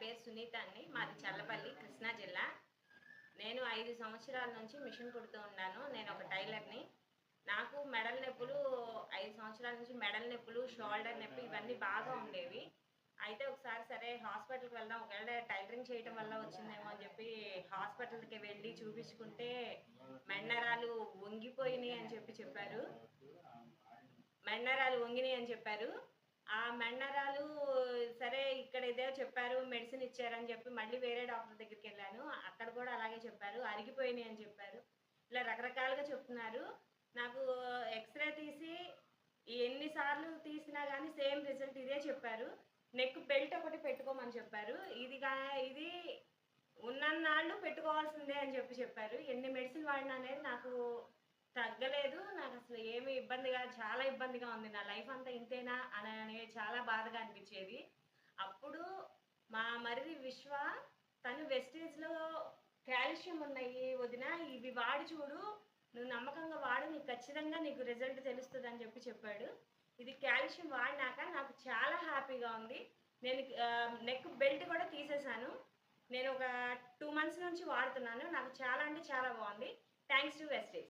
పేరు సునీత అండి. మాది చల్లపల్లి, కృష్ణా జిల్లా. నేను 5 సంవత్సరాల నుంచి మిషన్ కుడుతూ ఉన్నాను. నేను ఒక టైలర్‌ని. నాకు మెడల నొప్పులు 5 సంవత్సరాల నుంచి మెడల నొప్పులు, షోల్డర్ నొప్పి ఇవన్నీ బాగా ఉండేవి. అయితే ఒకసారి సరే హాస్పిటల్‌కి వెళ్దాం. ఒకవేళ టైలరింగ్ చేయటం వల్ల వచ్చిందేమో అని చెప్పి హాస్పిటల్‌కి వెళ్ళి చూపించుకుంటే మెడ వంగిపోయినాయి అని చెప్పారు. మెడ వంగినాయి అని చెప్పారు. ఆ మెడ సరే ఇక్కడ ఇదే చెప్పారు. మెడిసిన్ ఇచ్చారని చెప్పి మళ్ళీ వేరే డాక్టర్ దగ్గరికెళ్ళాను. అక్కడ కూడా అలాగే చెప్పారు. అరిగిపోయినాయి అని చెప్పారు. ఇలా రకరకాలుగా చెప్తున్నారు. నాకు ఎక్స్‌రే తీసి ఎన్ని సార్లు తీసినా గానీ సేమ్ రిజల్ట్ ఇదే చెప్పారు. నెక్ బెల్ట్ ఒకటి పెట్టుకోమని చెప్పారు. ఇది ఉన్నన్నాళ్ళు పెట్టుకోవాల్సిందే అని చెప్పారు. ఎన్ని మెడిసిన్ వాడినా అనేది నాకు తగ్గలేదు. నాకసలు ఏమి చాలా ఇబ్బందిగా ఉంది. నా లైఫ్ అంతా ఇంతేనా అని చాలా బాధగా అనిపిచ్చేది. అప్పుడు మా మరిది విశ్వ తను వెస్టీజ్‌లో కాల్షియం ఉన్నాయి వదిన, ఇవి వాడి చూడు. నువ్వు నమ్మకంగా వాడు. ఖచ్చితంగా రిజల్ట్ తెలుస్తదని చెప్పాడు. ఇది కాల్షియం వాడినాక నాకు చాలా హ్యాపీగా ఉంది. నేను నెక్ బెల్ట్ కూడా తీసేసాను. నేను ఒక 2 మంత్స్ నుంచి వాడుతున్నాను. నాకు చాలా అంటే చాలా బావుంది. Thanks to Vestige.